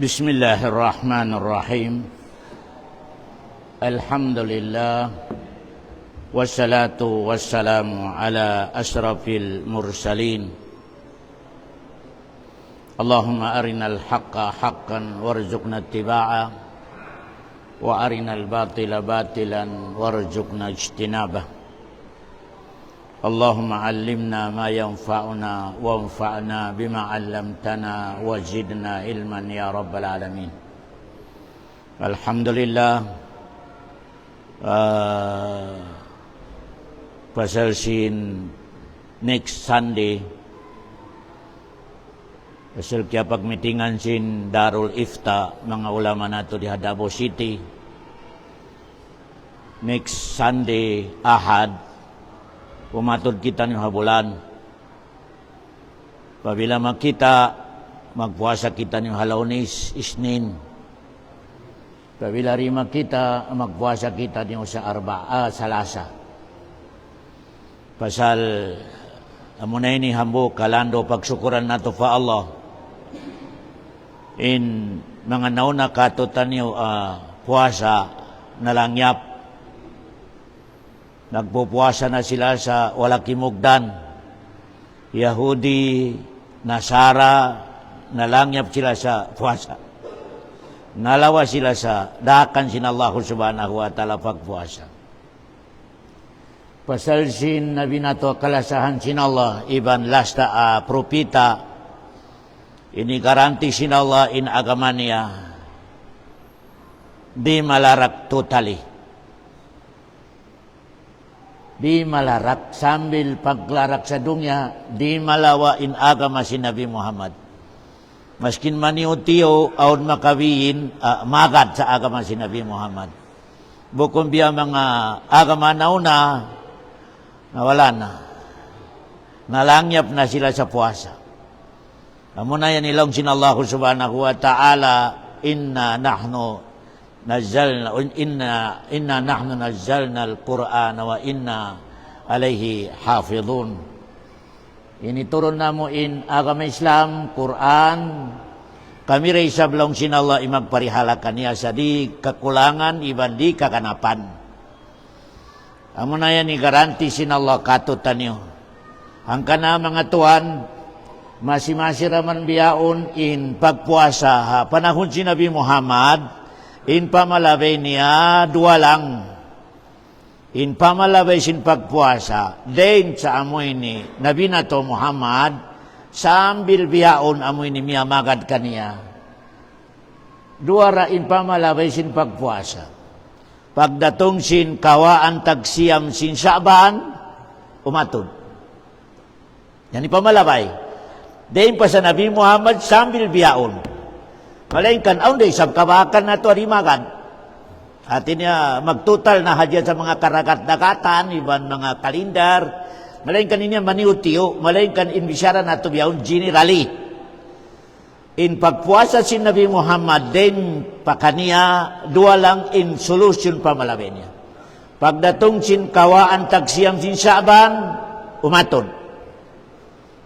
Bismillahirrahmanirrahim. Alhamdulillah. Wassalatu wassalamu ala asrafil mursalin. Allahumma arinal haqqa haqqan warzuqna ittiba'a wa arinal batila batilan warzuqna ijtinabah. Allahumma allimna ma yanfa'una wanfa'na bima 'allamtana wazidna ilman ya rabbal alamin. Alhamdulillah. Pasal sin next Sunday pasal kaya pagmitingan sin Darul Ifta mga ulama nato di Davao City next Sunday Ahad pumatod kita ni habulan. Pabila makita, magpuasa kita ni Halaunis, Isnin. Pabila rima kita, magpuasa kita ni sa Salasa. Pasal amunay ni hambo kalando pagsukuran nato fa Allah. In mga nauna katutan niyo puasa nalangyap. Nagpupuasa na sila sa Walakimugdan. Yahudi, Nasara, nalangyap sila sa puasa. Nalawa sila sa dakan sin Allah subhanahu wa ta'ala pagpuasa. Pasal sin nabi nato kalasahan sin Allah, iban lasta propita, ini garanti sin Allah in agamanya, di malarak totally. Di malarak sambil paglarak sa dunya, di malawa in agama si Nabi Muhammad. Maskin maniutiyo aun makawiin magad sa agama si Nabi Muhammad. Bukong biya mga agama nauna, nawala na. Nalangyap na sila sa puasa. Amo na yan ilong sin Allah subhanahu wa ta'ala, inna nahnu nazzalna al-Qur'an wa inna alayhi hafidhun. Ini turun namo in agama Islam, Quran. Kami ray sablong sin Allah imagparihalakan niya sa di kakulangan iban di kakanapan. Amo na yan igaranti sin Allah katutan niyo. Ang kana mga tuan, masi-masiraman biyaon in pagpuasa panahon si Nabi Muhammad. In pamalabay niya, dua lang. In pamalabay sin pagpuasa, din sa amoy ni Nabi nato Muhammad, sambil biyaon amoy ni miyamagad kaniya. Dua ra in pamalabay sin pagpuasa. Pagdatong sin kawaan tagsiyam sin Saaban, umatod. Yan ipamalabay. Din pa sa Nabi Muhammad, sambil biyaon. Malainkan, day sabkabakan na ito arimagan. Atin niya magtutal na hadya sa mga karagat-dagatan, iban mga kalendar. Malainkan niya maniutiyo, malainkan inbisyara na ito biyahon generally. In pagpuasa si Nabi Muhammad, din pa kaniya, dua lang in solution pa malabi niya. Pagdatong sin kawaan tagsiyam sin Saaban, umatod.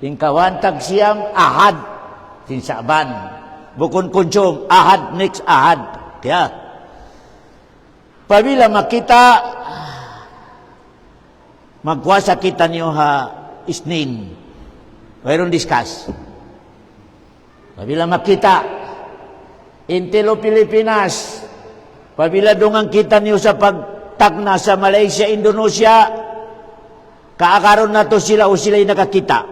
In kawaan tagsiyam, Ahad sin Saaban. Bukon kunjung, Ahad, next Ahad. Kaya, pabila makita, magpuasa kita niyo Isnin. Mayroon discuss. Pabila makita, Intelo Pilipinas, pabila dungang kita niyo sa pagtagna sa Malaysia, Indonesia, kaakaroon na to sila o sila'y nakakita.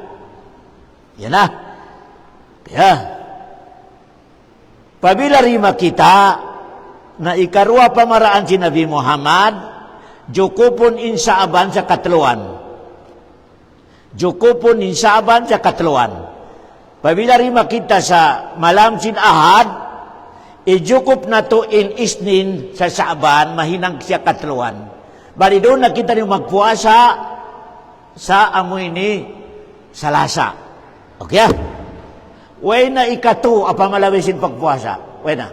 Yan na. Kaya, pabila rima kita na ikarua pamaraan si Nabi Muhammad, jukupon in Saaban sa katluan. Jukupon in Saaban sa katluan. Pabila rima kita sa malam sin Ahad, ijukup na to in Isnin sa Saaban, mahinang siya katluan. Bali doon na kita rin magpuasa sa amoy ni Salasa. Okay? Way na ikatu apamalawisin pagpuasa. Way na.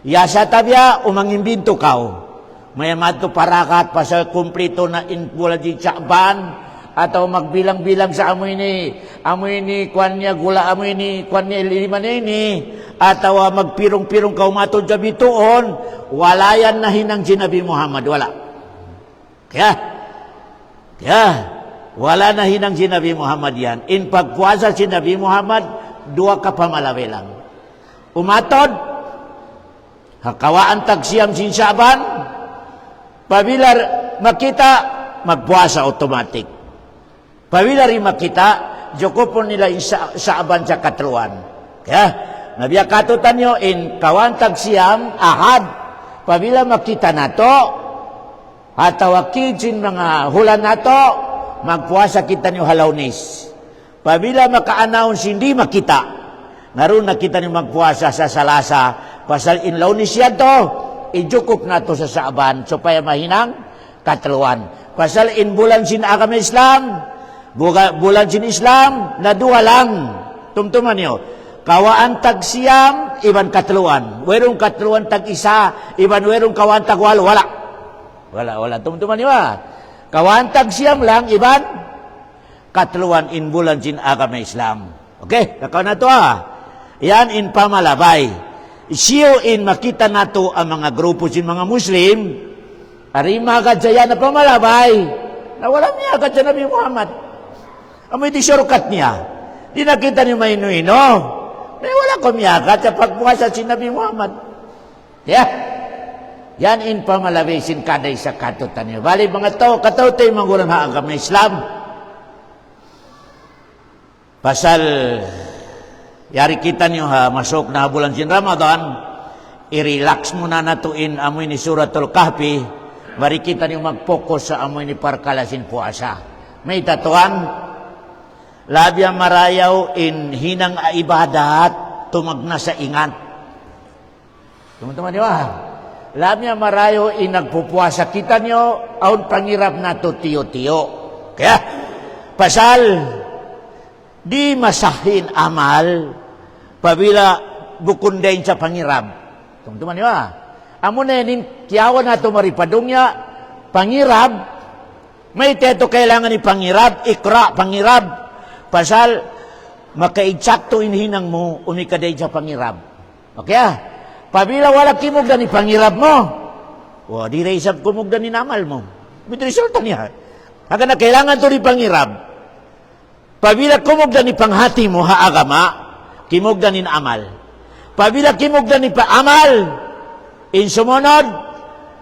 Yasa tabya umangimbinto kao. Mayamat to parakat pasal kumplito na inpula di Saaban atau magbilang-bilang sa amoy ni kwan niya gula amoy ni kwan niya lima ni atawa magpirong-pirong kaumatod sa bituon, wala yan na hinang si Nabi Muhammad. Wala. Kaya, wala na hinang si Nabi Muhammad yan. In pagpuasa si Nabi Muhammad, 2 ka pamalawi lang. Umatod, hakawaan tagsiyam sin Syaban, pabilar makita, magpuasa automatic. Pabilar makita, jokopon nila Syaban sa katluan. Kaya, nabiya katutan nyo, in kawan tagsiyam, ahad, pabila makita nato, hatawakid sin mga hulan nato, magpuasa kita nyo halawnis. Pabila maka-announce hindi makita, naroon nakita nyo magpuasa sa salasa, pasal in lawnis yan to, ijukop na to sa Saaban, supaya mahinang katluan. Pasal in bulan sin agama Islam, bulan sin Islam, na 2 lang. Tumtuman nyo, kawaan tagsiyam, iban katluan. Werong katluan tag-isa, iban werong kawaan tagwalo, wala. Wala. Tumtuman nyo kawaan tagsiyam lang, iban katluan in bulan sin agama Islam. Okay, kakaw na to Yan in pamalabay. Siyo in makita nato ang mga grupo sin mga Muslim, ari magad siya na pamalabay, na wala niya agad sa Nabi Muhammad. Amoy di shortcut niya. Di nakita niyo may inuino. Wala ko miyagad sa pagpuasa si Nabi Muhammad. Yan in pamalabay sin kaday sa katutan niyo. Bali mga to, kataw tayo mangurang agama Islam. Pasal yari kita niyo masuk na bulan sin Ramadan, i-relax muna natuin amoy ni Suratul Kahfi, bari kita niyo mag-focus sa amoy ni parkalasin puasa. May tatuan, labya marayaw in hinang ibadat, tumagna sa ingat. Teman-teman di ba? Labya marayaw in nagpupuasa kita niyo, aun pangirap na to tiyo-tiyo. Kaya, pasal, di masahin amal pabila bukundain sa pangirab. Teman-teman niyo amo na yanin kiyawan na ito maripadong niya pangirab, may teto kailangan ni pangirab, ikra pangirab, pasal makaitsakto inhinang mo umikaday sa pangirab. Okay pabila wala kimugda ni pangirab mo, di reisab kumugda ni namal mo, bit resulta niya haka na kailangan to ni pangirab. Pabila kumugda ni panghati mo agama, kimugda ni amal. Pabila kimugda ni paamal, in sumunod,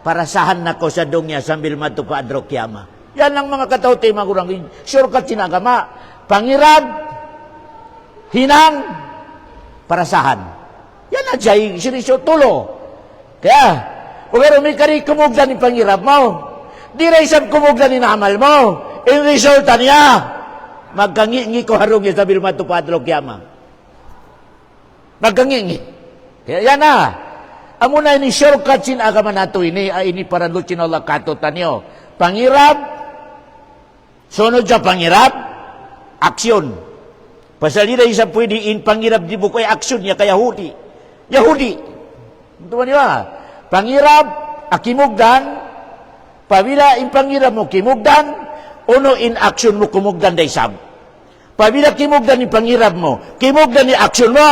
parasahan na ko sa dungya sambil matupa adro kiyama. Yan lang mga katawti, magurang shortcut sin agama. Pangirab, hinang, parasahan. Yan na siya, sinisyo tulo. Kaya, pero may kari kumugda ni pangirab mo, di reisab kumugda ni amal mo, in resulta niya, magkangi-ngi ko harong yung sabi matupadlo kiyama. Magkangi-ngi. Kaya yan na. Amo na ini shortcut sin agama nato ini para lucin Allah katutan nyo. Pangirab, sunod sa pangirab, aksyon. Pasal nila isa pwede in pangirab di bukoy aksyon niya kay Yahudi. Ito ba? Pangirab, akimugdan, pabila in pangirab mo kimugdan, uno in action mo kumugdan day sab. Pabila kimugdan ni pangirab mo, kimugdan ni action mo,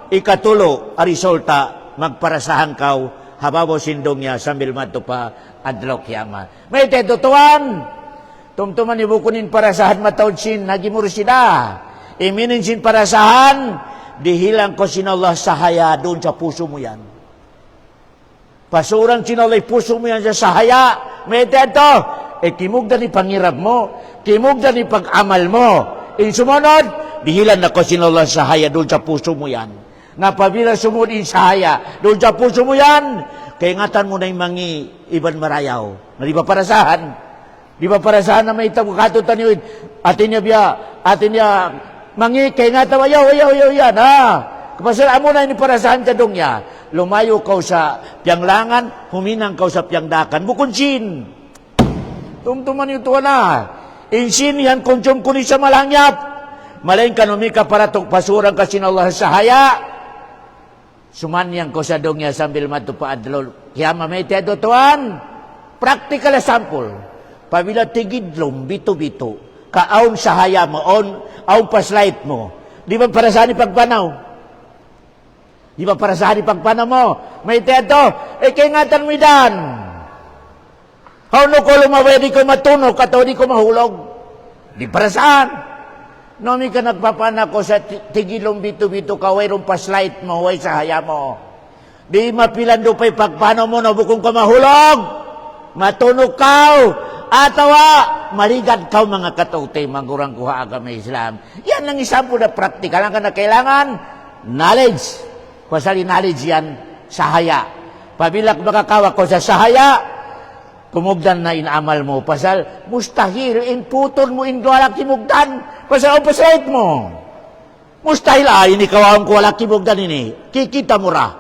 ikatulo, arisolta, magparasahan kaw, hababo sindong niya, sambil matupa, adlaw kiyama. May tetutuan, tumtuman ibukunin parasahan matawad sin, nagimur sila. Iminin sin parasahan, dihilang ko sin Allah sahaya doon sa puso mo yan. Pasuran sin Allah puso mo yan sa sahaya. May teto, kimugdan ni pangirab mo, kimugdan ni pag-amal mo. In sumunod, dihilan na ko sinullah sahaya doon sa puso mo yan. Na pabila sumunod in sahaya, doon sa puso mo yan, kaya ingatan mo na yung mangi iban marayaw. Na di ba parasahan? Di ba parasahan na may katutan yun? Atin niya, mangi, kaya ingatan mo, yaw, yan, Kapasal mo na yung parasahan ka doon niya. Lumayo ka sa piyanglangan, huminang ka sa piyangdakan, bukunsin. Tumtuman yung tuwa na. Insinihan kunsyong kunin sa malangyap. Malayin kanumi ka para itong pasurang ka sinallah sa haya. Sumanyang ko sa dongya sambil matupa adlol. Kaya mamay tedo tuwan. Practical sample. Pabila tigidlom, bito-bito. Kaaon sa haya mo, aon paslight mo. Di ba para saan ipagpanaw? Di ba para sa hari pagpana mo? May teto, kaingatan mo idan. How no ko lumaway, di ko matunog, kato di ko mahulog. Di para saan? Nomi ka nagpapana ko sa tigilong bito-bito ka, way rum paslight mo, way sa haya mo. Di mapilan do pa'y pagpano mo, no, bukong ka mahulog. Matunog ka, atawa, maligad ka mga katutay, magurang kuha agama Islam. Yan lang isang po na praktikal. Ang ka na kailangan, knowledge. Pasali knowledge yan, sahaya. Pabilak makakawa ko sa sahaya, kumugdan na inamal mo. Pasal, mustahil, inputol mo, indwalak kimugdan. Pasal, opposite mo. Mustahil, ini kawawang ko walak kimugdan ini. Kikita mo ra.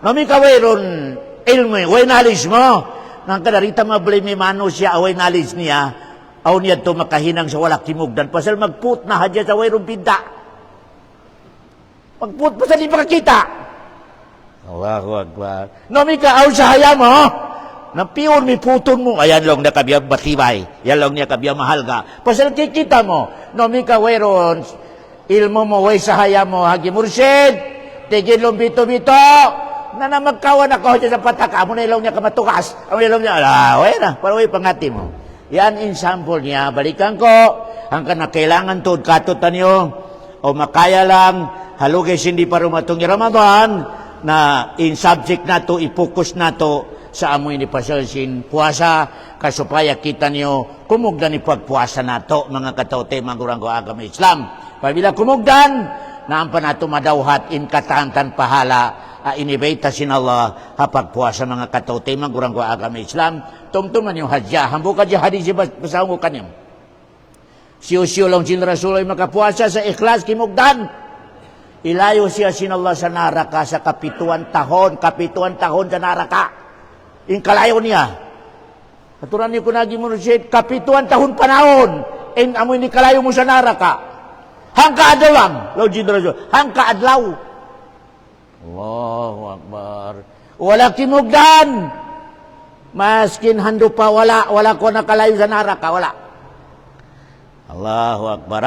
Nami kaway ron, ilmo, way knowledge mo. Nang kadarita mablay may mano siya, away knowledge niya, aw niya to makahinang sa walak kimugdan. Pasal, magput na hadya sa way ron pinda. Magput, pasal, di makakita. Allahu Akbar. Nami ka, aw sa haya mo, napiyon mi puton mo, ayan lang na kabiya batibay, yan lang niya kabiya mahal ka. Pasal kikita mo, nami ka way ron, ilmo mo, way sa haya mo, hagi mursid, tigil long bito-bito, na magkawan ako sa pataka, amo na ilaw niya kamatukas, amo na ilaw niya, way na, para way pangati mo. Yan example niya, balikan ko, hanggang na kailangan to, katutan niyo, o makaya lang, halugay hindi pa rumatong Ramadan, na in subject na to, ipokus na to, sa amoy ni pasalsin puasa, kasupaya kita niyo, kumugdan ni pagpuasa na to, mga katote, magurang ko agama Islam. Pabila kumugdan, naampan na to madawhat, in katantan pahala, inibeta sin Allah, hapagpuasa mga katote, magurang ko agama Islam, tumtuman yung hadya, hambuka dya hadisi pasangukan niyo. Siyo-siyo lang sin Rasul ay makapuasa sa ikhlas, kimugdan, ilayo siya sin Allah sa naraka sa kapituan tahon sa naraka. In kalayo niya. Katuran niyo kunagi mo siya, kapituan tahon panahon. In amoy ni kalayo mo sa naraka. Hangka adlawang. Lojin Rasul. Hangka adlaw. Allahu Akbar. Wala kimugdan. Maskin hando pa wala ko nakalayo sa naraka. Wala. Allahu Akbar.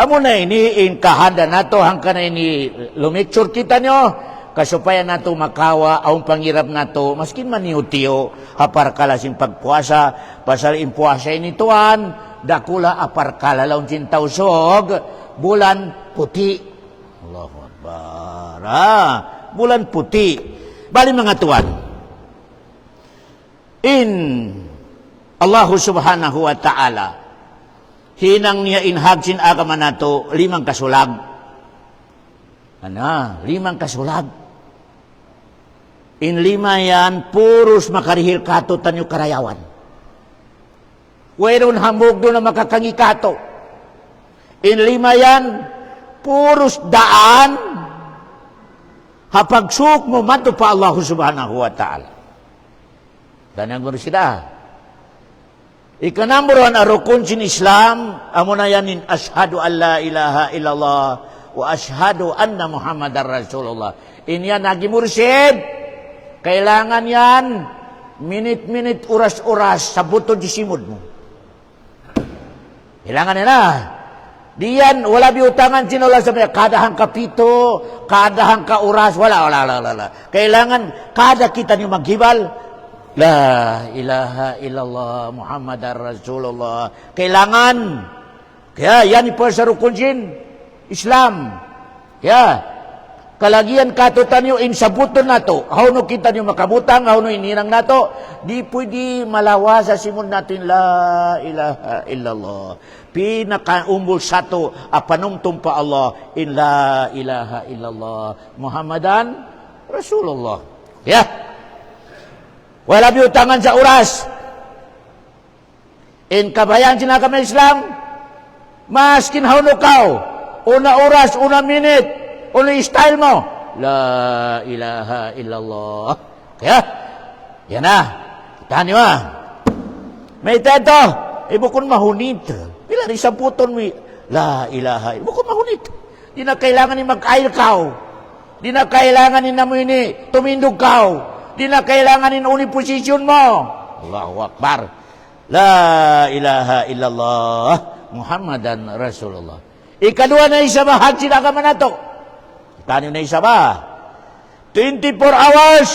Amo na ini in kahanda nato hangka na ini lumiktur kita niyo. Kasupaya nato makawa ang pangirap nato maskin maniutiyo apar kalasing pagpuasa pasal impuasa ini tuan dakula apar kala laun cintausog bulan puti. Allahu Akbar. Bulan puti. Bali mga tuan. In Allah Subhanahu wa ta'ala hinang niya inhagsin agama nato 5 kasulag. 5 kasulag. In 5 yan, puros makarihil kato tanyo karayawan. Wairon hambog doon na makakangi kato. In 5 yan, puros daan, hapagsuk mo mato pa Allah Subhanahu wa ta'ala. Danang mo sila. Ikanamburan arukun sin Islam, amo na yan in ashhadu an la ilaha illallah wa ashhadu anna Muhammadar Rasulullah. In yan nagi mursid. Kailangan yan, minute-minute, oras-oras, sa buto di simod mo. Kailangan na. Diyan, wala biutangan sinula sa mga, kadahang kapito, kadahang ka oras, wala. Kailangan, kada kita niyo maghibal, la ilaha illallah, Muhammadar Rasulullah. Kailangan, kaya yan ipo sa rukunsin, Islam. Kaya, kalagian katutan nyo, insabuton na to. How no kita nyo makabutang, how no ininang na to. Di pwede malawa sa simon natin, la ilaha illallah. Pinakaumbol sa to, apanumtum pa Allah, in la ilaha illallah. Muhammadan Rasulullah. Yeah. Wala biutangan sa oras. In kabayan sinakam ng Islam, maskin how no kao. Una oras, una minute. Ano yung style mo? La ilaha illallah. Kaya, yan na. Kita niyo may teto. Ibukon mahunit. Pila rin sa puton mo. La ilaha illallah. Ibukon mahunit. Di na kailangan ni mag-ail kao. Di na kailangan ni namoy ni tumindog kao. Di na kailangan ni uni posisyon mo. Allahu Akbar. La ilaha illallah. Muhammadan Rasulullah. Ikadua na isa bahag sinagama na to. Tanyo na isa ba? 24 hours,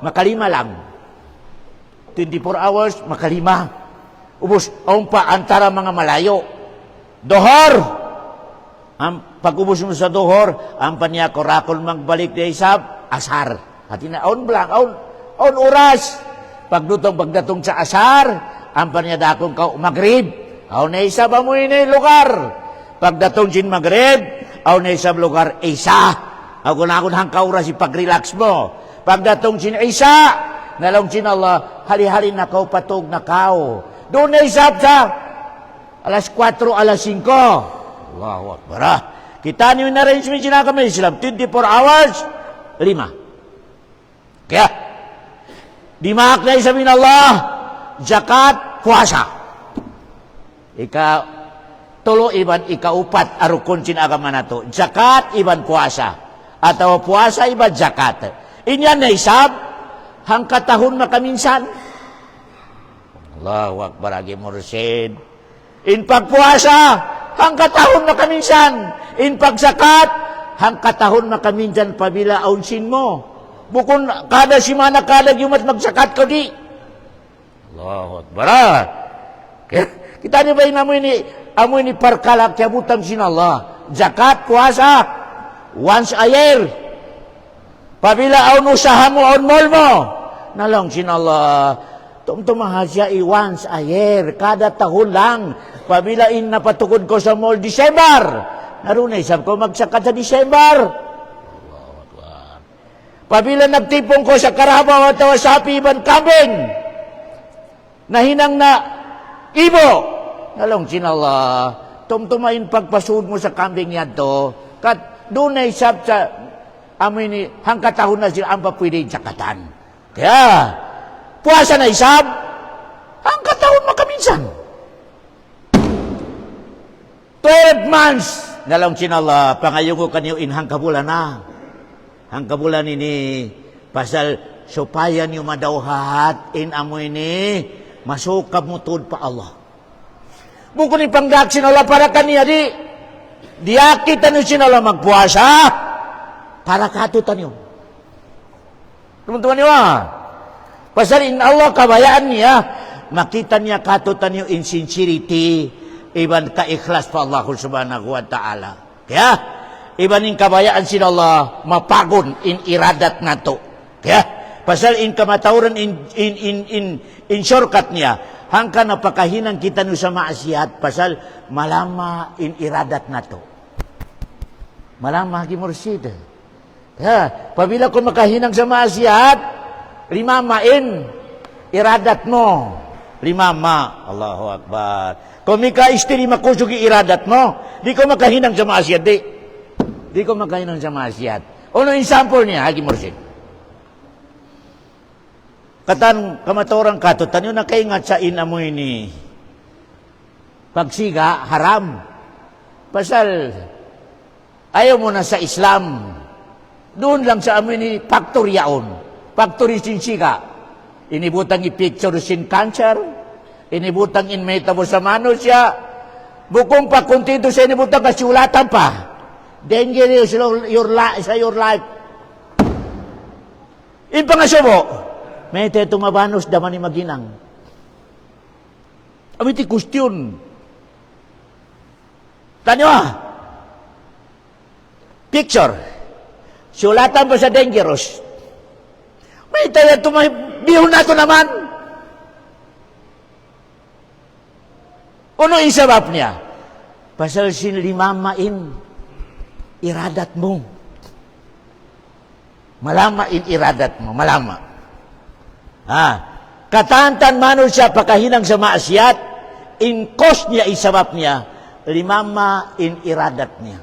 makalima lang. 24 hours, makalima. Ubus, pa antara mga malayo. Dohor. Pag-ubus mo sa dohor, ang paniya korakol magbalik na isab, asar. At on oras. Pagdatong sa asar, ang paniya dakong magrib. Aon na isab mo ini lugar. Pagdatong sin magrib, aon na isab lugar isa. Ako hangka oras ipag-relax mo. Pagdatong sin isa, nalong sin Allah, hali-hali na kau patog na kau. Doon na isab sa alas 4, alas 5. Allahu Akbar. Kita ni arrangement sila kami Islam 24 hours 5. Kaya dimaknay sa min Allah zakat puasa. Tulo iban ikaupat arukon sin agama nato. Zakat iban puasa atau puasa iban zakat. Inyan na isab hangka tahun makaminsan. Allahu Akbar agi mursid. In pagpuasa hangka tahun makaminsan. In pagsakat, hangka tahun makaminsan pabila aunsin mo. Bukun kada simana kada yumat magsakat ko di. Allahu Akbar. Kita ni ba amo ini perkalak cabutan sin Allah. Zakat, puasa, once a year. Pabila aun usaha mo, aun mall mo. Nalong sin Allah. Tumahasya once a year. Kada tahun lang. Pabila napatukod ko sa mall December, narunay sab ko magsakat sa December. Pabila nagtipong ko sa Karabaw at Sapi iban kambing, nahinang na ibo, nalong sin Allah, tumtumain pagpasud mo sa kambing yan to, kat dunay sab sa amin ni hangkatahon na sila ang papwede sakatan. Kaya, puasa na isab, hangkatahon makaminsan. 12 months nalong sin Allah pangayungo kanyo inhang kabulan na. Hang kabulan ini pasal supaya niyo madawhat in amo ini masukab mo tud pa Allah. Bukod ni pangdak sin Allah para kaniya di diakit niyo sin Allah magpuasa para katutan niyo. Teman-teman niyo pasal in Allah kabayaan niya makita niya katutan niyo in sincerity. Iban ka-ikhlas pa Allah subhanahu wa ta'ala. Kaya, iban in kabayaan sin Allah, mapagon in iradat nato. Kaya, pasal in kamatauran in shortcut niya, hangka napakahinang kita no sa maasiyat, pasal malama in iradat nato. Malama gimursid. Kaya, pabila ko makahinang sa maasiyat, limamain iradat mo. Limama. Allahu Akbar. Kung may ka-istiri makusog iradat mo, di ko makahinang sa maasiyat, di. Di ko makahinang sa maasiyat. Ano example niya, Hagi Mursid? Katan kamatorang katutan yun nakaingat sa inamoy ni pagsiga, haram. Pasal, ayaw mo na sa Islam. Doon lang sa amoy ni faktoryaon. Faktori sinsiga. Inibutang i-picture sin cancer. Inibutang inmate mo sa mano siya. Bukong pa kuntido sa inibutang kasulatan pa. Dangerous your life. In pangasubo, may teto mabanos daman ni maginang. Amiti question. Tanyo picture. Sulatan pa sa dangerous. May tayo bihon na ito naman. Ano isabab niya? Pasal sinlimamain iradat mo. Malamain iradat mo. Malama. Katantan manon siya pakahinang sa maasiyat, in cost niya isabab niya, limama in iradat niya.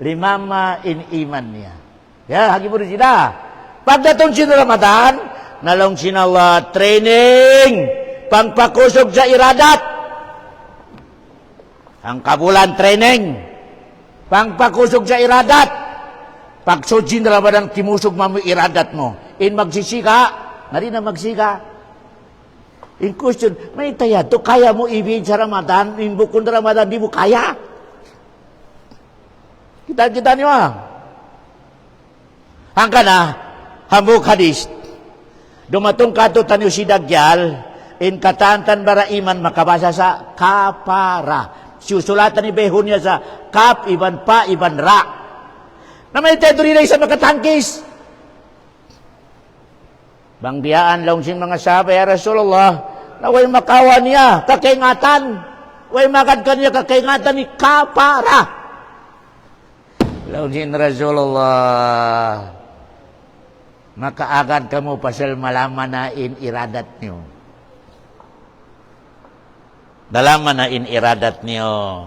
Limama in iman niya. Ya, hagi mo rin sila. Pagdatong sino Ramadan, nalong sinala training, pangpakusog sa iradat. Ang kabulan training, pangpakusog sa iradat. Pagsujin Ramadan, kimusog mo iradat mo. In magsisika, nari na magsika. In question, may taya to, kaya mo ibig sa Ramadan, in bukod Ramadan, di mo kaya. Kita niyo Hangka na, hambuk hadis. Dumatong katutan yung si Dajjal, in katantan bara iman makabasa sa kapara. Susulatan ni Behon niya sa kap, iban pa, iban ra. Na may teduri na isa makatangkis. Bangbiyaan lang siyang mga sabi, ya Rasulullah, na way makawa niya, kakaingatan. Way magad ka niya, kakaingatan ni kapara. Lang siyang Rasulullah, makaagad ka mo pasal malaman na iradat niyo. Dalaman na iradat niyo.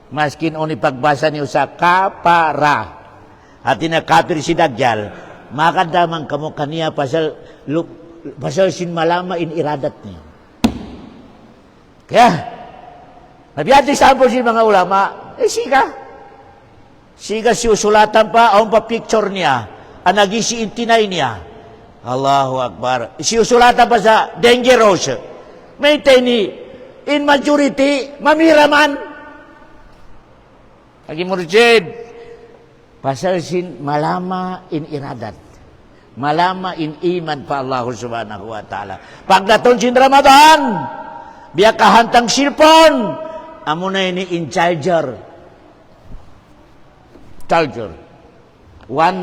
Maskin oni pagbasa niyo sa kapara. At inakapir si Dajjal, makadamang kamo kaniya pasal sin malama iradat niyo. Kaya, nabiyati sample si mga ulama, siga siusulatan pa, ang pa picture niya, anagisi intinay niya. Allahu Akbar. Siusulatan pa sa dangerous. May tini, in majority, mamiraman. Lagi murjid. Pasal sin malama in iradat. Malama in iman pa Allah subhanahu wa ta'ala. Pagdaton sin Ramadan, biya kahantang silpon, amo na ini in charger. 1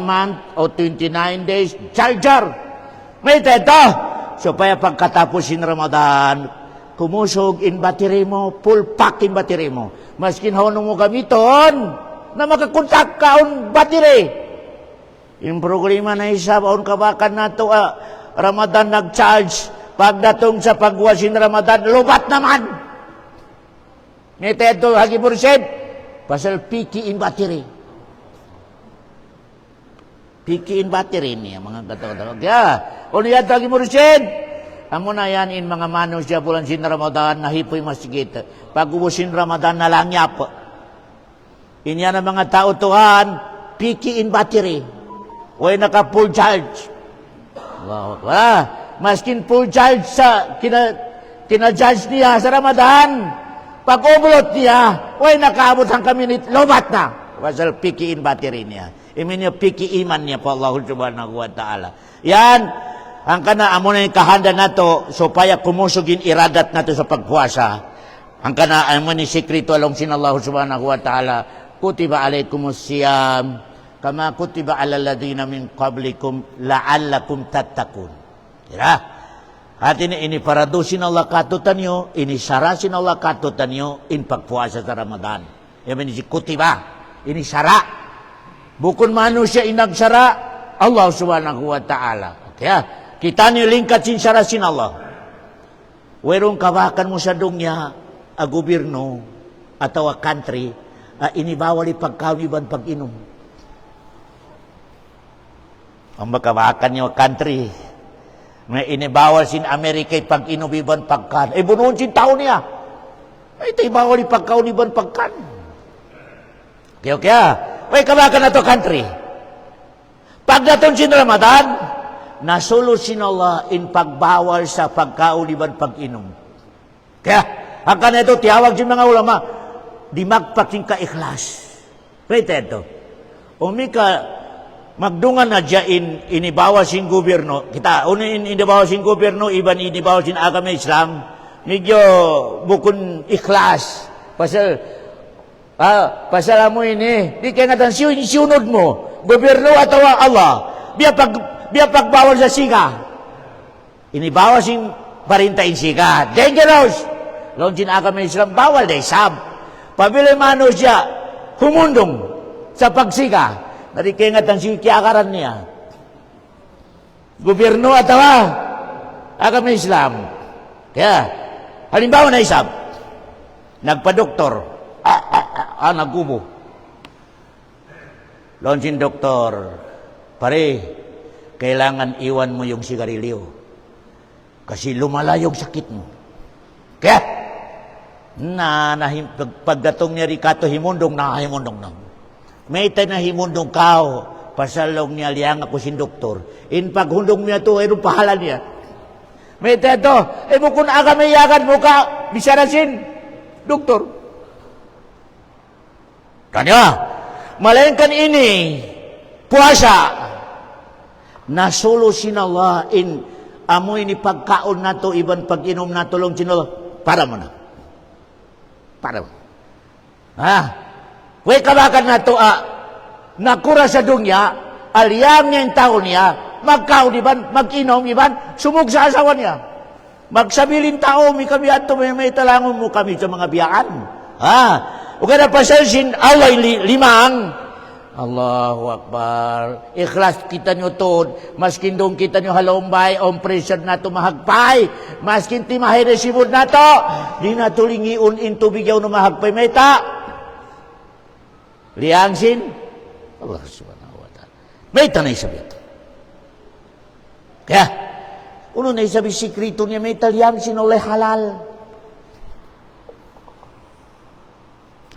month o 29 days, charger. May teto. Supaya pagkatapos in Ramadan, kumusog in battery mo, full pack in battery mo. Maskin honong mo gamiton, na makakontak ka on battery. Yung programa na isab, on kabakan na to, Ramadan nag-charge. Pagdatong sa pagwasin Ramadan, lubat naman. May teto, hagi mursid, pasal piki in battery. Pikiin battery niya, mga katawa-tawa. Kaya, uliyan tagi mursid. Amo na yan, in mga manos siya bulan sin Ramadan, nahipoy masigit. Pag ubusin Ramadan, nalangyap. Inya na mga tao tuhan, pikiin battery. Way naka full charge. Wow. Maskin full charge sa tina-charge niya sa Ramadan. Pag ublot niya, way nakaabot ang kaminit, lobat na. Pasal pikiin battery niya. Iminyo piki iman niya po Allah subhanahu wa ta'ala. Yan, ang kana amo na yung kahanda nato, supaya kumusugin iradat nato sa pagpuasa. Ang kana amo ni sekreto along sin Allah subhanahu wa ta'ala, kutiba alaikumus siyam, kama kutiba ala ladina min qablikum, la'allakum tattakun. Kira? At ini paradusin Allah katutan nyo, ini sarasin Allah katutan nyo, in pagpuasa sa Ramadan. Yan si kutiba, ini sara. Bukun manusia inagsara, Allah subhanahu wa ta'ala. Kaya, kita nilingkat sin sara sin Allah. Werong kabakan mo sa dunya, a gobyerno, atau a country, inibawali pagkawiban pag-inom. Ang makabakan niyo country, may inibawal sin Amerika pag-inom iban pagkan. Bunuon sin tao niya. Ito ibawali pagkawiban pagkan. Kaya, way kabakan na to country. Pagdaton sin Ramadan, nasolusin Allah in pagbawal sa pagkauliban pag-inom. Kaya, ang kanito, tiyawag sin mga ulama, di magpaking ka-ikhlas. Wait, ito. Umika, magdungan na dyan inibawa sin gobyerno. Kita, inibawa sin gobyerno, iban inibawa sin agama Islam, medyo bukun ikhlas. Pasal mo ini, di kaya nga siunod mo, gobyerno atau Allah, biya pagbawal sa siga. Inibawa sing parintain siga. Dangerous. Laon sin agama Islam, bawal day sab. Pabili mano siya, humundong sa pagsiga. Nari kaya nga kiakaran niya. Gobyerno atau agama Islam. Kaya, halimbawa na isab, nagpa-doktor, nagubo. Launching doktor, pare, kailangan iwan mo yung sigarilyo. Kasi lumala yung sakit mo. Kaya, pagdatong niya rikato himundong na. May tayo na himundong kao, pasalong niya liyang ako sin doktor. In paghundong niya to, ayun pahalan niya. May tayo to, bukun aga may yagan mo ka, bisarasin, doktor. Kanya, malayan kan ini, puasa. nasulusin Allah in amoy ni pagkaon nato iban pag-inom nato long sinAllah para mo na. Para mo. Way kabakan nato nakura sa dunya aliyang niyang tao niya magkaon iban mag-inom iban sumug sa asawa niya. Magsabilin tao mi kami ato may talangon mo kami sa mga biyaan. Ug kada pasensin Allah limang Allahu Akbar. Ikhlas kita nyo tod. Maskin doon kita nyo halombay. Om pressure na ito mahagpay. Maskin ti mahiresibod na ito. Di na ito lingiun in tubigyaw na mahagpay. May ta. Liangsin. Allah subhanahu wa ta'ala. May ta na isabi ito. Kaya, uno na isabi sikrito niya. May ta liangsin oleh halal.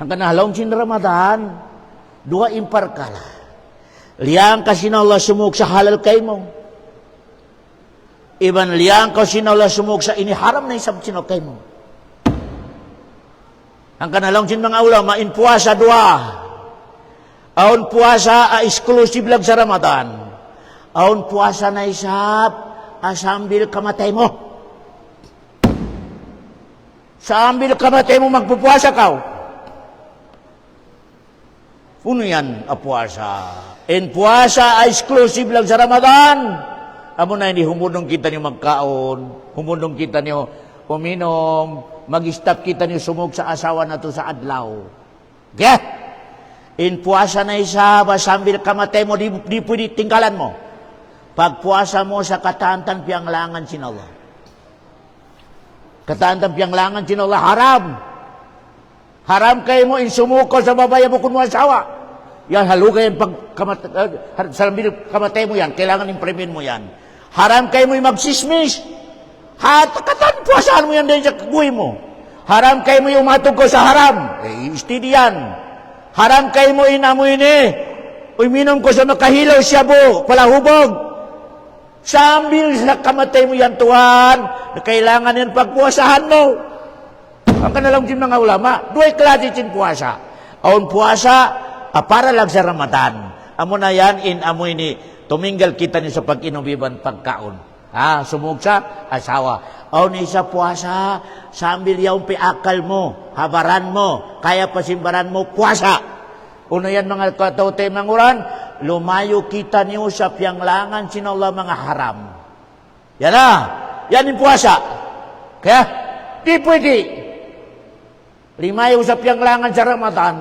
Ang kanalong sin Ramadan. Dua impar kala. Liang kasi na Allah sumug sa halal kay mo. Iban liang kasi na Allah sumug sa iniharam na isab sino kay mo. Ang kanalong sin mga ulama, in puasa dua. Aon puasa exclusive lang sa Ramadan. Aon puasa na isab asambil kamatay mo. Sa ambil kamatay mo magpupuasa ka. Puno yan puasa. In puasa exclusive lang sa Ramadan. Amo na hindi humudong kita niyo magkaon, humudong kita niyo uminom, mag-stop kita niyo sumug sa asawa na to sa adlaw. Okay? In puasa na isa, sambil kamatay mo, di pwede tinggalan mo. Pag puasa mo sa katantan pianglangan sin Allah. Katantan pianglangan sin Allah, haram. Haram kayo mo, insumuko sa babaya mo kung mo asawa. Yan, halugay yung sambil kamatay mo yan, kailangan imprimin mo yan. Haram kayo mo yung magsismis. Katan, puasahan mo yan din sa kaguy mo. Haram kayo mo yung matog ko sa haram. Istidi yan. Haram kayo mo inamoy ni. Uminom ko sa makahilaw siyabo, palahubog. Sambil sa kamatay mo yan, Tuhan, na kailangan yan pagpuasahan mo. Ang kanalang din mga ulama, duway klase sin puasa. Aon puasa, para lang sa Ramadan. Amo na yan, amoy ni, tuminggal kita ni sa pag-inubiban pagkaon. Sumug sa asawa. Aon isa puasa, sambil yaong piakal mo, habaran mo, kaya pasimbaran mo, puasa. Uno yan mga katautay manguran, lumayo kita niyo sa pianglangan sinala mga haram. Yan na, yan yung puasa. Kaya, di pwede. Limayo sa pianglangan sa Ramadan.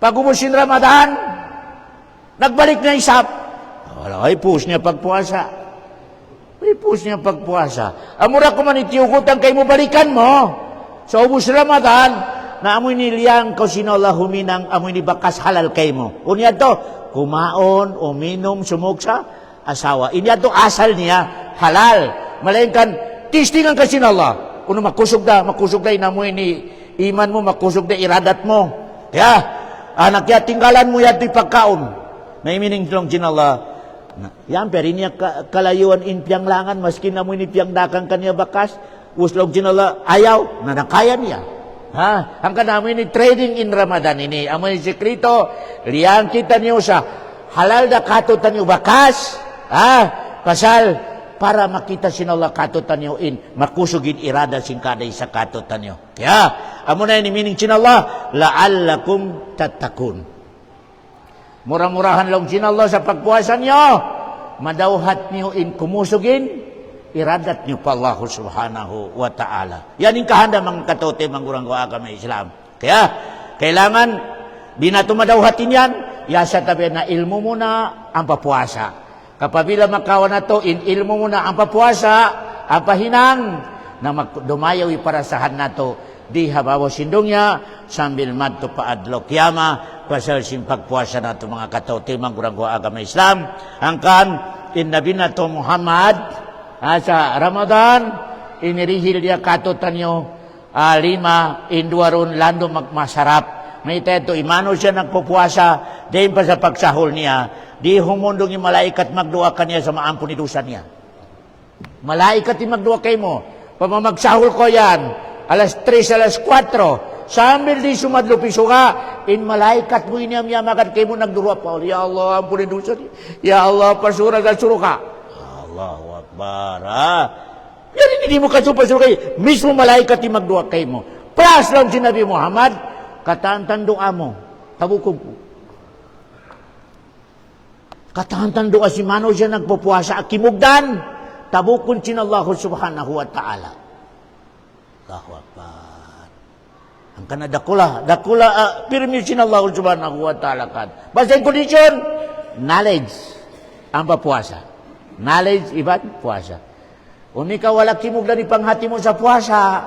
Pag umusin Ramadan, nagbalik na isap. Wala, ay push niya pagpuasa. Ay push niya pagpuasa. Amura ko man itiugutan kay mo balikan mo. Sa ubus Ramadan, na amoy niliyang ko sinala huminang amoy ni bakas halal kay mo. Unya to, kumaon, uminom, sumug sa asawa. Inya to asal niya, halal. Malainkan, tistingan ka sinala. Uno makusog da inamoy ni iman mo, makusog da iradat mo. Anak ya tinggalan mo yan ito'y pagkaon. May mining tulong sinala. Yan, pero niya kalayuan in piyang langan, maski namoy ni piyang dakang kanya bakas, uslong sinala, ayaw, na nakaya niya. Ang kanamoy ni trading in Ramadan ini, amoy sekrito, liang kita niyo sa halal da katutan niyo bakas, pasal, para makita sinala katutan niyo in makusugin irada singkaday sa katutan niyo. Kaya, amo na yun meaning sinala, la'allakum tatakun. Murah-murahan lang sinala sa pagpuasan niyo, madawhat niyo in kumusugin, iradat niyo pa Allah subhanahu wa ta'ala. Yan yung kahanda mga katote, mga urang ko agama Islam. Kaya, kailangan, di na ito madawhatin yan, yasa tabi na ilmu muna ang papuasa. Kapabila makawa na to, in ilmu muna ang papuasa, ang pahinang, na dumayaw iparasahan na to, di habawa sindongya, sambil madto paadlo kiyama, pasal sin pagpuasa na to mga katote, mga urang ko agama Islam. Angkan, in nabi na to Muhammad, sa Ramadan, inirihil dia katutan nyo, 5, induaron, lando magmasarap. May teto, imano siya nagpupuasa, dahin pa sa pagsahol niya, di humundong yung malaikat magdua ka niya sa maampun ni dusa niya. Malaikat yung magdua kay mo, pamamagsahol ko yan, alas 3, alas 4, Sambil di sumadlo piso ka, in malaikat mo iniyam-yamakan kayo mo nagdurwa pa. Ya Allah, ampunin dosa. Ya Allah, pasura ka, suro ka. Allahu Akbar, ha? Yan, hindi mo kasupasuro kayo. Mismo malaikat yung magduwa kayo mo. Plus lang si Nabi Muhammad, katantan doa mo. Tabukog ko. Katantan doa si Mano siya nagpupuasa at kimugdan. Tabukon sin Allah subhanahu wa ta'ala. Allahu Akbar. Ang kanadakula, pirmi sin Allah subhanahu wa ta'ala kan. Basta yung kondisyon, knowledge ang papuasa. Knowledge, iba't puasa. Umi ka wala kimugdan ipanghati mo sa puasa.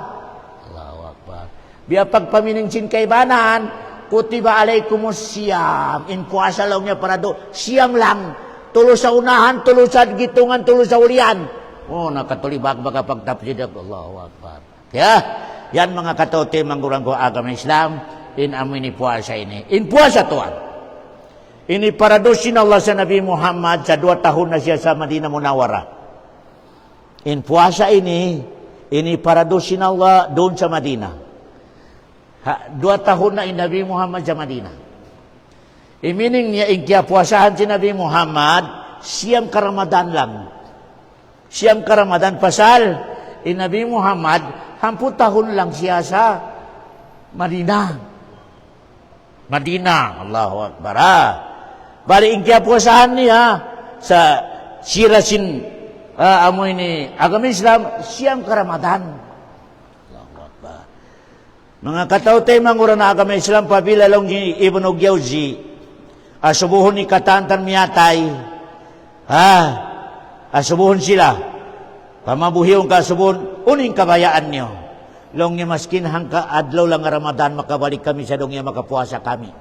Allahu Akbar. Biya pagpaminingsin kay banan, kutiba alaikumus siyam. In puasa lang niya para do. Siyam lang. Tulo sa unahan, tulo sa gitungan, tulo sa ulian. Oh, nakatulibak baka pagtapsid ako. Allahu Akbar. Kaya, yan mga katote, manggurang ko agama Islam, in amin ni puasa ini. In puasa tuan. Ini paradosin Allah sa Nabi Muhammad sa 2 tahun na siya sa Madinah Munawara. In puasa ini paradosin Allah doon sa Madinah. 2 tahun na in Nabi Muhammad sa Madinah. Meaning niya, kaya puasahan si Nabi Muhammad, siyam ka Ramadan lang. Siyam ka Ramadan pasal, Nabi Muhammad, 10 tahun lang siya sa Madinah. Madinah, Allahu Akbar. Bali, kaya puasahan niya sa sirasin, amoy ni agama Islam, siyam ka Ramadan. Allahu Akbar. Mga katautay, mangura na agama Islam, pabilalong ni Ibn Jauzi, asubuhon ni katantan miyatay, asubuhon sila, pamabuhiyon ka asubuhon, uning kabayaan niyo, long niya maskin hangka adlaw lang Ramadan, makabalik kami sa dong niya, makapuasa kami.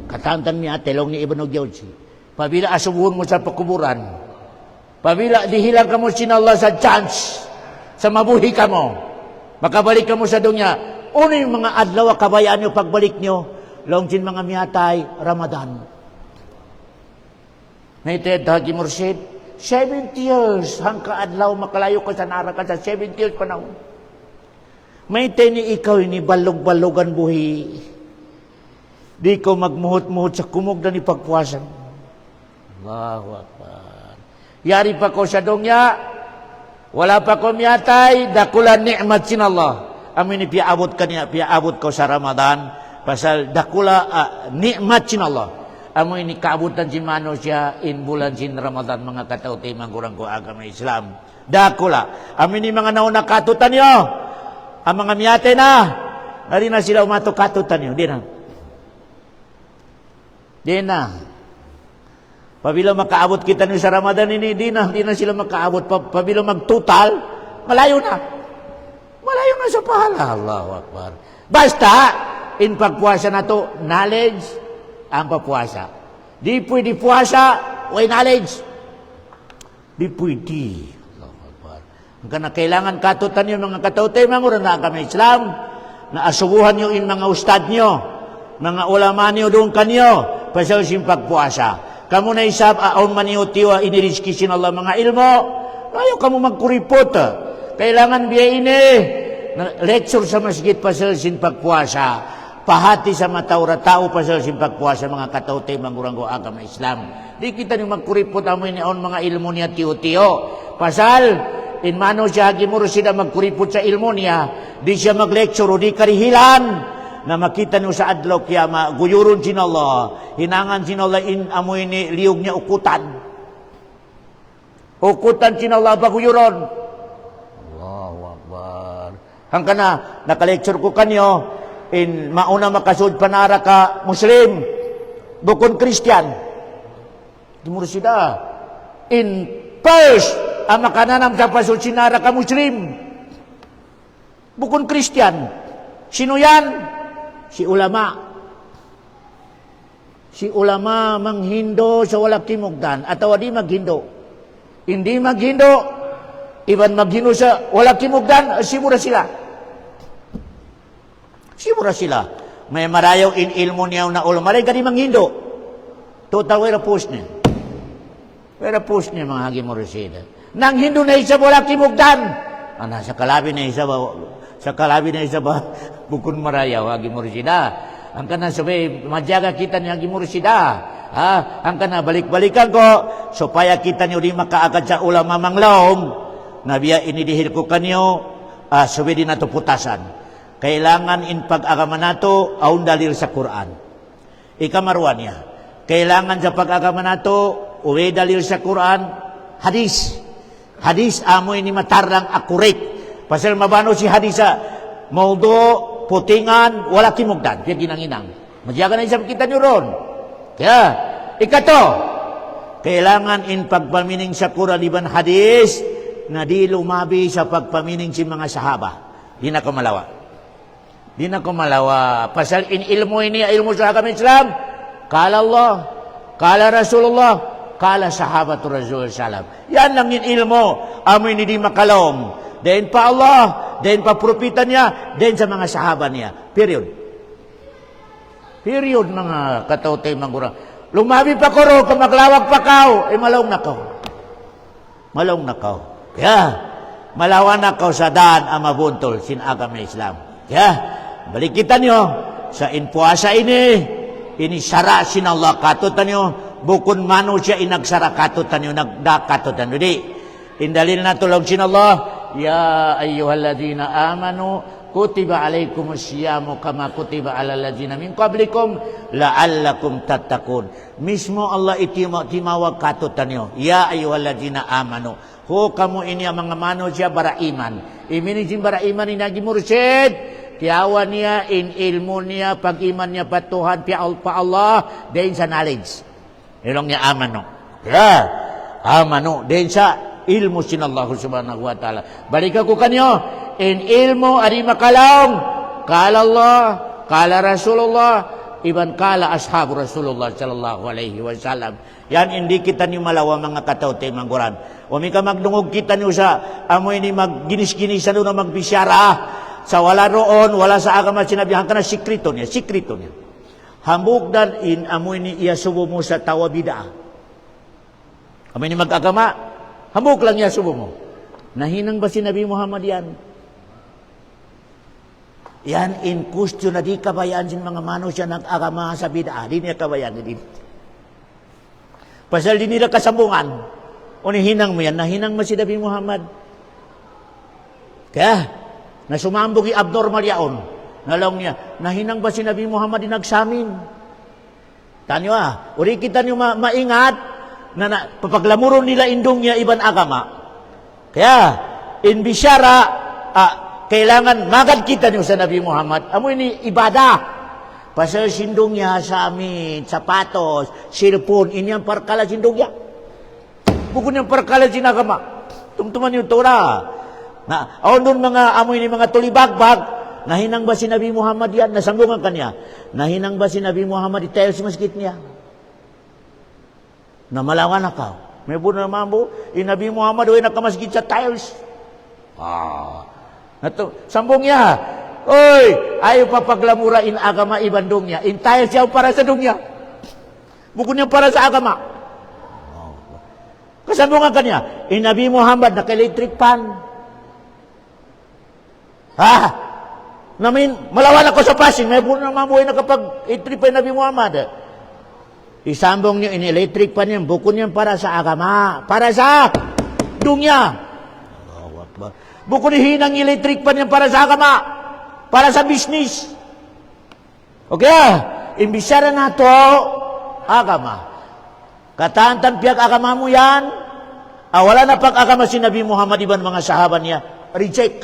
Katantan miyatay, long ni Ibn Jauzi, pabila asubuhon mo sa pakuburan, pabila dihilang ka mo sinallah sa chance, sa mabuhi ka mo, makabalik ka mo sa dong niya, uning mga adlaw kabayaan niyo, pagbalik niyo, longsin mga miyatay, Ramadan. Naited Haji Mursid, 70 years, hangka adlaw, makalayo ka sa nara ka sa 70 years panahon. May ni ikaw, ini balog-balogan buhi. Di ko magmuhot-muhot sa kumugdan ni pagpuasan. Allahu Akbar. Yari pa ko sa dongya, wala pa ko miyatay, dakulan ni'mat sin Allah. Amin ni piaabot ko sa Ramadan, pasal dakula nikmat sin Allah. Amo ini kaabutan si Mano siya in bulan sin Ramadan, mga katauti, manggurang ko agama Islam. Dakula. Amin ni mga nauna katutan nyo. Ang mga miyate na. Nari na sila umato katutan nyo. Di na. Di na. Pabila makaabot kita nyo sa Ramadan ini, di na sila makaabot. Pabila magtutal, malayo na. Malayo na sa pahala. Allahu Akbar. Basta, in pagpuasa na to, knowledge ang papuasa. Di pwede puasa, way knowledge. Di pwede. Allahu Akbar. Ang kailangan katutan nyo, mga katautay, mga na kami Islam, na asubuhan nyo in mga ustad nyo, mga ulama nyo doon kanyo, pasal sim pagpuasa. Kamu na isab, aon maniutiwa, iniriskisin Allah mga ilmo, ayaw kamu magkuripot. Kailangan biya ini, lecture sa masjid pasal sin pagpuasa. Pahati sa matawra tao pasal sin pagpuasa, mga katautay, mangguranggo agama Islam. Di kita ni magkuripot amo ini on mga ilmo niya tiyo-tiyo. Pasal, in mano siya hagimuro sila magkuripot sa ilmo niya, di siya mag-lecture o di karihilan, na makita niyo sa adlaw kiyama, guyuron sin Allah, hinangan sin Allah in amo ini liog niya ukutan. Ukutan sin Allah baguyuron. Allahu Akbar. Hangka na, naka-lecture ko kanyo, in mauna makasud panara ka Muslim, bukon Christian. Dimuro sida. In first, ang makananam sa pasud sinara ka Muslim, bukon Christian. Sino yan? Si ulama. Si ulama manghindo sa walak timugdan, ataw di maghindo. Hindi maghindo, iban maghindo sa walak timugdan, simura sila. Simura sila. May marayaw in ilmo niya na ulama. Maray gani manghindo. Total wera post niya. Wera post niya mga hagi mo resida. Nang hindo na isa walak timugdan. Nasa kalabi na isa sa kalabi na isa ba, bukun marayaw, agi mursida. Ang kana sabi, majaga kita niya agi mursida. Ang kana balik-balikan ko, supaya kita niyo di makaagad sa ulama manglaom, na biya inidihil ko kanyo, sabi din nato putasan. Kailangan in pag-agama nato, aun dalil sa Quran. Ikamarwan niya. Kailangan sa pag-agama nato, uwi dalil sa Quran, hadis. Hadis amoy ni matarang accurate. Pasal mabano si hadisa, maudo, putingan, wala kimugdan. Kaya ginanginang. Madyaga na isang kita nyo ron. Kaya, ikato, kailangan in pagpamining sa Quran iban hadis, na di lumabi sa pagpamining si mga sahaba. Di na ko malawa. Di na ko malawa. Pasal in ilmu ini, ilmu sa agama Islam, kala Allah, kala Rasulullah, kala sahabatul Rasul salam. Yan lang in ilmu. Amoy ni di makalom. Then pa Allah, then pa propita niya, then sa mga sahaba niya. Period. Period mga katawtay manggura. Lumabi pa ko ro, maglawag pa kao, malawang na kao. Malawang na kao. Kaya, malawan na kao sa daan ang mabuntol sin agama Islam. Kaya, balikitan nyo sa inpuasa ini sara sin Allah katutan nyo, bukun mano siya inagsara katutan nyo, nagdakatutan nyo. Di, indalil na tulog sin Allah, ya ayyuhalladzina amanu, kutiba alaikumus siyamu kama kutiba alal ladzina min qablikum la'allakum tattaqun. Mismo Allah itimawag katutan nyo, ya ayyuhalladzina amanu. Ho kamu ini ang mga mano siya bara iman. Iminijin bara iman inagi mursid. Tiawan niya, in ilmu niya, pag-iman niya pa Tuhan, pa Allah, din sa knowledge. Ilong niya amano. Yeah, amano. Din sa ilmu sin Allah subhanahu wa ta'ala. Balik ako kanyo, in ilmu, ari makalong, kala Allah, kala Rasulullah, iban kala ashabu Rasulullah sallallahu alaihi wasallam. Yan, hindi kita niyo malawa mga katawte mangguran. O mika magdungog kita niyo sa amoy ni magginis-ginisan doon na magbisyara. Sa wala roon, wala sa agama sinabihan ka na sikrito niya. Hambuk dan in amoy ni iya subo mo sa tawa bida. Amoy ni mag-agama, hambuk lang iya subo mo. Nahinang ba si Nabi Muhammad yan? Yan in question na di kabayaan sin mga mano siya nag-agama sa bida. Di niya kabayaan. Pasal di nila kasambungan. O hinang mo yan, nahinang mo si Nabi Muhammad. Kaya, na sumambog yung abnormal yaon. Nalong niya, nahinang ba si Nabi Muhammad dinagsamin? Tanyo uri kita nyo maingat, na papaglamuron nila indong niya iban agama. Kaya, in bisyara, kailangan magad kita nyo sa Nabi Muhammad. Amo ini ibadah. Pasal sindong niya sa amin, sapatos, cellphone, inyang parkala sindong niya. Bukod niyang parkala sinagama. Tumtuman yung Torah. Na, doon mga amoy ni mga tulibagbag, nahinang ba si Nabi Muhammad yan? Nasambungan kanya. Nahinang ba si Nabi Muhammad itayo sa masjid niya? Namalawan na ka. May buno na mambo, Nabi Muhammad ay nakamasjid sa tiles. Sambong niya. Oy, ayaw papaglamura in agama ibandong niya. In tiles siya para sa dungya. Bukod niya para sa agama. Kasambungan kanya. Nabi Muhammad naka-electric pan. Malawan ako sa passing. May buno na mamuhay na kapag electric pan Nabi Muhammad. Isambong niyo in-electric pan niya. Bukod niya para sa agama. Para sa dungya. Bukod niya hinang electric pan niya para sa agama. Para sa business. Okay, imbisara na to agama. Katantan piyag agama mo yan. Wala na pag-agama si Nabi Muhammad iban mga sahaban niya. Reject.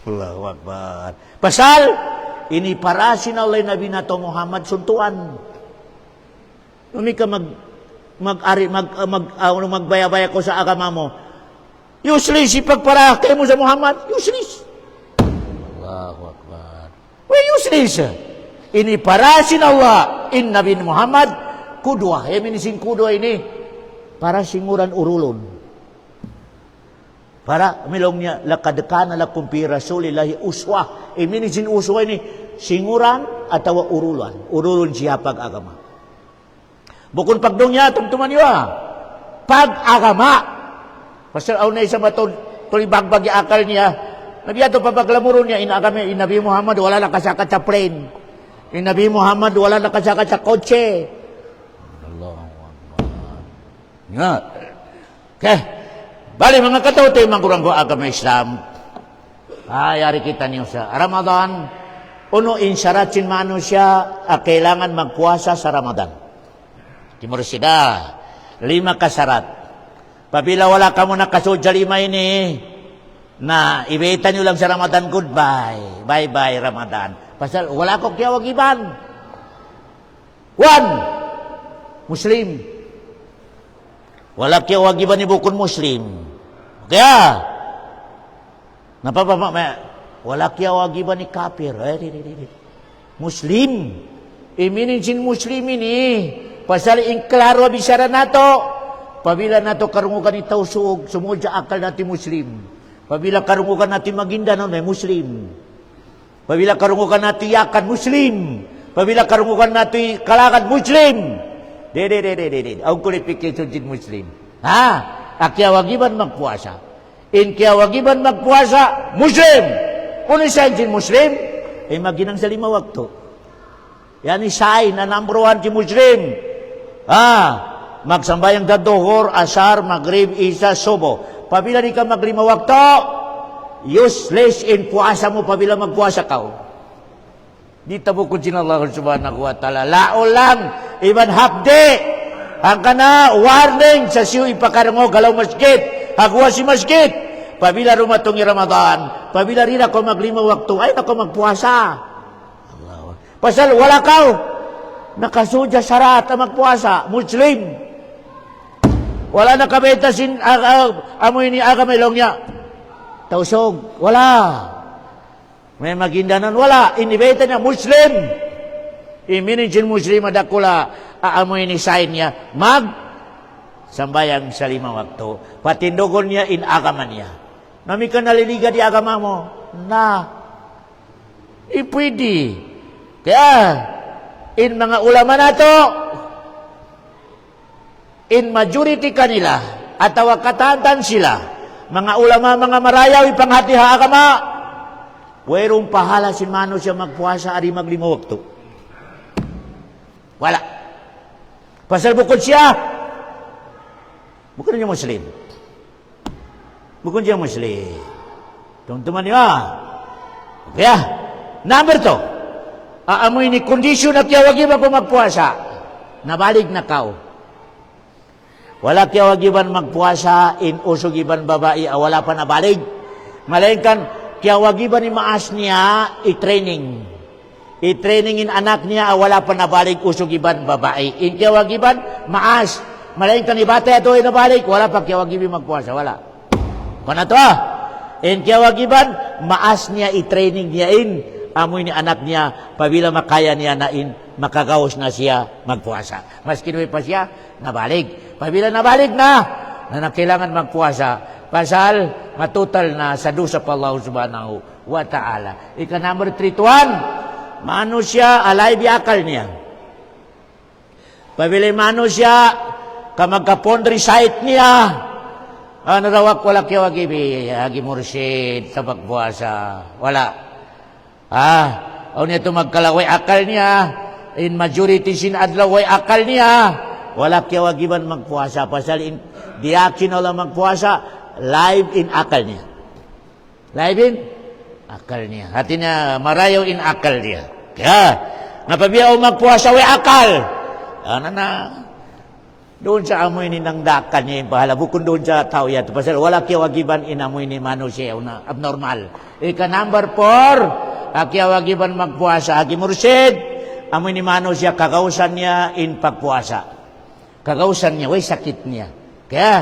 Allahu Akbar. Pasal, ini para sinalay Nabi na to Muhammad suntuan. Numi ka magbaya-baya ko sa agama mo. Useless ipagpara kay mo sa Muhammad. Useless. Allahu Akbar. Useless. Ini para sinallah in Nabi Muhammad kudwa. Minising kudwa ini para singuran urulon. Para milong niya lakad kana lakum fi rasulillahi uswah. Minising uswah ini singuran atau urulan. Urulon siya pag-agama. Bukod pagdong niya tumtuman niya. Pag-agama. Pasal aw na isa matol tulibagbag akal niya. Nabi ato papaglamuron niya, inagami, Nabi Muhammad, wala na kasakat sa plane. Nabi Muhammad, wala na kasakat sa kotse. Allahu Akbar. Nga. Okay. Bali, mga katote, mangkurang ko agama Islam. Yari kita niyo sa Ramadan. Uno, insyaratin mano siya, kailangan magpuasa sa Ramadan. Timur sida, 5 kasarat. Pabila wala ka mo nakasudya 5 ini, na ibeta nyo lang sa Ramadan, goodbye. Bye-bye Ramadan. Pasal wala ko kiyawagiban. 1, Muslim. Wala kiyawagiban ni bukon Muslim. Kaya, wala kiyawagiban ni kafir. Muslim. Iminin sin Muslim ini. Pasal inklaro bisara nato. Pabila nato karungukan ni tausug, sumudya akal natin Muslim. Pabila karungukan natin maginda may Muslim. Pabila karungukan natin yakan Muslim. Pabila karungukan natin kalakan Muslim. Ang qualification din Muslim. Akiyawagiban magpuasa. In kiyawagiban magpuasa, Muslim. Kung isa din Muslim, maginang sa 5 wakto. Yan isay na number 1 si Muslim. Magsambayang dadohor, asar, maghrib, isa, subo. Pabila di ka mag-5 wakto, useless in puasa mo pabila magpuasa ka. Di tabukod sin Allah subhanahu wa ta'ala. Lao lang, iban hapde. Ang kana, warning sa siyo ipakarango galaw masjid. Hagwa si masjid. Pabila rumatong Ramadan, pabila rin ako mag-5 wakto, ay ako magpuasa. Allah. Pasal wala ka, nakasudya sarat ang magpuasa, Muslim. Wala na kabeta sin amoy ni agamay long niya. Tausog, wala. May magindanan, wala. Inibeta niya, Muslim. Iminin sin Muslim adakula aamoy ni sign niya. Sambayang sa 5 wakto. Patindogon niya in agaman niya. Nami ka naliliga di agama mo. Ipwede. Kaya, in mga ulama na to, in majority kanila, at katantan sila, mga ulama, mga marayaw, ipanghatiha agama, werong pahala si mano siya magpuasa, ari mag-5 wakto. Wala. Pasal bukod siya, bukod niya Muslim. Bukod niya Muslim. Tungtuman niya. Kaya, number 2, aamoy ni kondisyon na kiyawagiban ko magpuasa. Nabalik na kao. Wala kiyawagiban magpuasa, in usugiban babae, wala pa nabalik. Malainkan, kiyawagiban ni maas niya, i-training. I-training in anak niya, wala pa nabalik, usugiban babae. In kiyawagiban, maas. Malainkan, ibate ito ay nabalik, wala pa kiyawagiban magpuasa, wala. Kung ito in kiyawagiban, maas niya, i-training niya in, amoy ni anak niya, pabila makaya niya na in, makagawas na siya magpuasa. Mas kinuwi pa siya, nabalik. Pabila nabalik na kailangan magpuasa, pasal matutal na sa dusa pa Allah subhanahu wa ta'ala. Ika number 3-1, mano siya, alay biakal niya. Pabila mano siya, kamagkapondri site niya, narawak wala kiyawagibi, agi mursid sa pagpuasa. Wala. Niya ito magkalaway akal niya, in majority sinadlaway akal niya, wala kiyawagiban magpuasa. Pasal diakin wala magpuasa, live in akal niya. Live in akal niya. Hati niya, marayaw in akal niya. Kaya, napabiyaw magpuasa, way akal. Doon sa amoy ni nang dakan niya yung pahala. Bukod doon sa tao yan. Pasal wala kiyawagiban in amoy ni mano siya na abnormal. Ika number 4, kiyawagiban magpuasa. Agi mursid, amoy ni mano siya, kagausan niya in pagpuasa. Kagausan niya, way sakit niya. Kaya,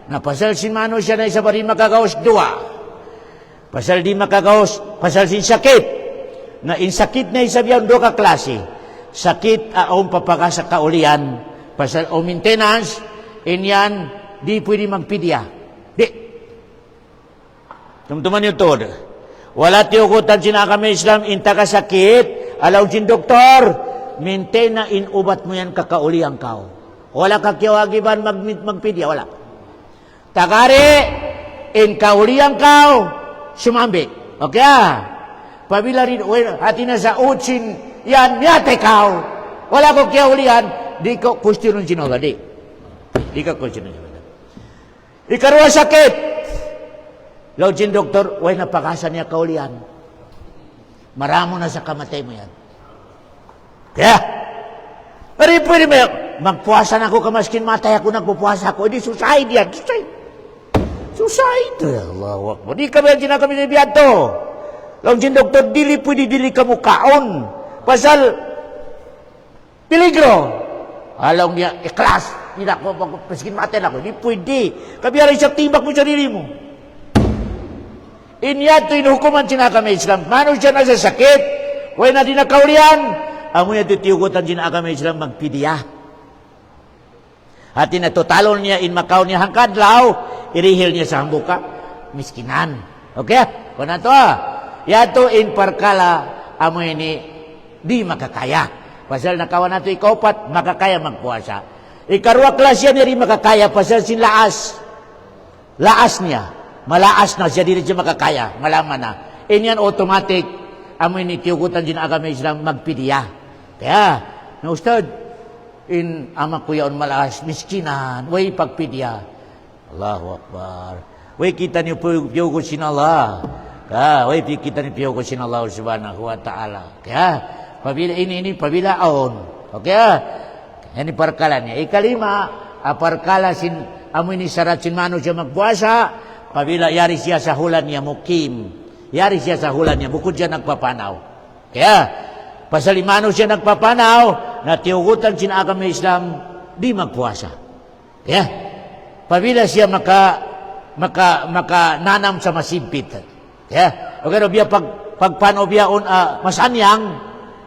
napasal sin mano siya na isa pa rin makagawas 2. Pasal di makagawas, pasal sin sakit. Na in sakit na isa biyaw 2 ka klase. Sakit aong papaka sa kaulian. Pasal o maintenance, in yan, di pwede magpidya. Di. Tumtuman yung to. Wala tiyukutan sinakami Islam, inta ka sakit, alaw sin doktor, maintain na in ubat mo yan kakauliang kao. Wala kakiyawagiban magpidya, wala. Takari, in kauliang kao, sumambi. Okay Pabila rin, hati na sa utsin, yan, niyate kao. Wala ko kaya ulihan, di ko kustionon sinoga, di. Di ka kustionon sinoga. Ikarwa sakit. Lodging doktor, way napakasan niya kaulihan. Maramo na sa kamatay mo yan. Kaya, pwede mo, magpuasa na ako kamaskin matay ako, nagpupuasa ako, hindi suicide yan, suicide. Allahu Akbar. Di kami ang sinakami ni Biyato. Lodging doktor, dili ka mo kaon. Pasal, peligro. Alam niya, ikhlas. Hindi ako, maskin matay na ako, hindi pwede. Kabiyarin siya, tibak mo sarili mo. Inyato inuhukuman sinakami Islam. Mano siya nasasakit? Way na din nakaulian. Amo niya titiyugutan sinakami Islam magpidiya. Hati na totalon niya in Macau niya hangkadlaw. Irihil niya sa hambuka. Miskinan. Okay? Kung na to yato in parkala amo ini di makakaya. Pasal nakawan nato ikaupat, makakaya magpuasa. Ikarwa klas yan rin makakaya pasal sin laas. Laas niya. Malaas na siya, dili siya makakaya. Malaman na. Inyan automatic, amo ini tiyugutan din agama Islam magpidiya. Kaya, na ustad, in ama kuya on malaas, miskinan, way pagpidiya. Allahu Akbar. Way kita niyo piyugot sin Allah. Kaya, way kita niyo piyugot sin Allah subhanahu wa ta'ala. Kaya, pabila ini pabilaon. Okay? Yan parkala niya. Ikalima, parkala sin, amo ini sarat sin mano siya magpuasa. Pabila yari siya sa hulan niya mukim. Yari siya sa hulan niya. Bukod siya nagpapanaw. Kaya, pasalimano siya nagpapanaw, na tiyugutan sinakami Islam, di magpuasa. Kaya, pabila siya nanam sa masimpit. Kaya, okay, biya pagpanaw biya masanyang,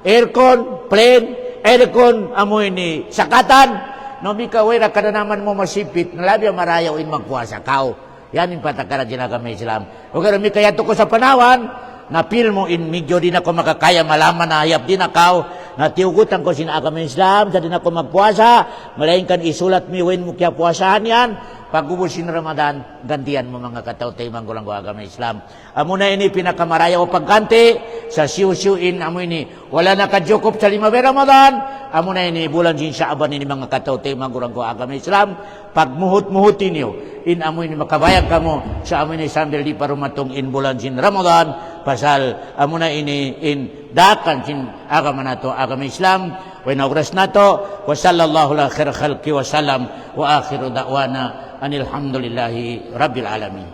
aircon, plane, aircon, amoy ni sakatan, no mi kaway na kananaman mo masipit, nalabya marayaw in magpuasa, kao. Yan yung patakaran din kami Islam. O kaya may kaya ko sa panawan, na feel mo in medyo din ako makakaya, malaman na hayap din ako, na tiugutan ko sina kami Islam, sa din ako magpuasa, malayin kan isulat mi when mo kaya puasahan yan, pag-ubusin Ramadan, gantian mo mga kataw-tay manggulang ko agama Islam. Amo na ini pinakamaraya o pagganti, sa siu-siuin, amo ini, wala na kadyokop sa 5 Ramadan, amo na ini, bulan sin Shaaban ini mga kataw-tay manggulang ko agama Islam, pagmuhut-muhutin niyo, in amo ini makabayag kamo, sa amo ini sambil di parumatong in bulan sin Ramadan, pasal amo na ini in dakan sin agama nato agama Islam, when oras nato, wa sallallahu ala khair khalqi wa salam, wa akhiru da'wana anilhamdulillahi rabbil alamin.